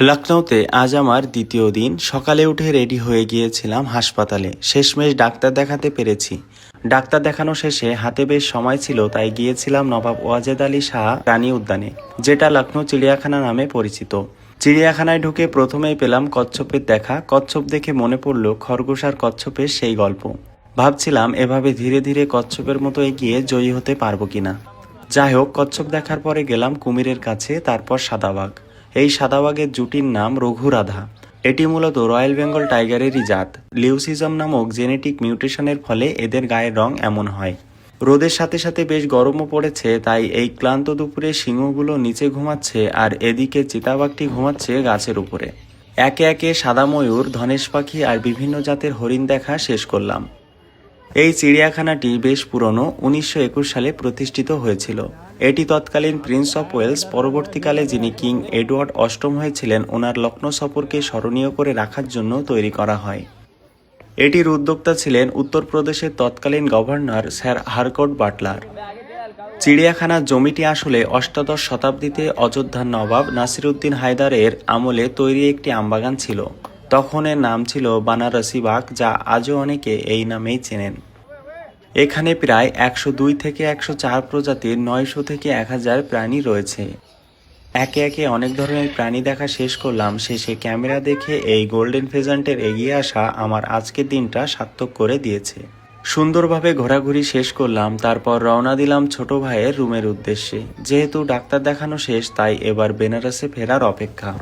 লখনৌতে আজ আমার দ্বিতীয় দিন। সকালে উঠে রেডি হয়ে গিয়েছিলাম হাসপাতালে। শেষমেশ ডাক্তার দেখাতে পেরেছি। ডাক্তার দেখানো শেষে হাতে বেশ সময় ছিল, তাই গিয়েছিলাম নবাব ওয়াজেদ আলী শাহ প্রাণী উদ্যানে, যেটা লখনৌ চিড়িয়াখানা নামে পরিচিত। চিড়িয়াখানায় ঢুকে প্রথমেই পেলাম কচ্ছপের দেখা। কচ্ছপ দেখে মনে পড়ল খরগোশ আর কচ্ছপের সেই গল্প। ভাবছিলাম এভাবে ধীরে ধীরে কচ্ছপের মতো এগিয়ে জয়ী হতে পারবো কিনা। যাই হোক, কচ্ছপ দেখার পরে গেলাম কুমিরের কাছে, তারপর সাদাবাঘ। এই সাদাবাঘের জুটির নাম রঘুরাধা। এটি মূলত রয়্যাল বেঙ্গল টাইগারেরই জাত। লিউসিজম নামক জেনেটিক মিউটেশনের ফলে এদের গায়ের রং এমন হয়। রোদের সাথে সাথে বেশ গরমও পড়েছে, তাই এই ক্লান্ত দুপুরে সিংহগুলো নিচে ঘুমাচ্ছে আর এদিকে চিতাবাঘটি ঘুমাচ্ছে গাছের উপরে। একে একে সাদা ময়ূর, ধনেশ পাখি আর বিভিন্ন জাতের হরিণ দেখা শেষ করলাম। এই চিড়িয়াখানাটি বেশ পুরনো, 1921 সালে প্রতিষ্ঠিত হয়েছিল। এটি তৎকালীন প্রিন্স অফ ওয়েলস, পরবর্তীকালে যিনি কিং এডওয়ার্ড অষ্টম হয়েছিলেন, ওনার লখনৌ সফরকে স্মরণীয় করে রাখার জন্য তৈরি করা হয়। এটির উদ্যোক্তা ছিলেন উত্তরপ্রদেশের তৎকালীন গভর্নর স্যার হারকোর্ট বাটলার। চিড়িয়াখানার জমিটি আসলে অষ্টাদশ শতাব্দীতে অযোধ্যার নবাব নাসিরউদ্দিন হায়দারের আমলে তৈরি একটি আমবাগান ছিল। তখন এর নাম ছিল বানারসি বাগ, যা আজও অনেকে এই নামেই চেনেন। এখানে প্রায় 102 থেকে 104 প্রজাতির 900 থেকে 1000 প্রাণী রয়েছে। একে একে অনেক ধরনের প্রাণী দেখা শেষ করলাম। শেষে ক্যামেরা দেখে এই গোল্ডেন ফেজান্টের এগিয়ে আসা আমার আজকের দিনটা সার্থক করে দিয়েছে। সুন্দরভাবে ঘোরাঘুরি শেষ করলাম, তারপর রওনা দিলাম ছোট ভাইয়ের রুমের উদ্দেশ্যে। যেহেতু ডাক্তার দেখানো শেষ, তাই এবার বেনারসে ফেরার অপেক্ষা।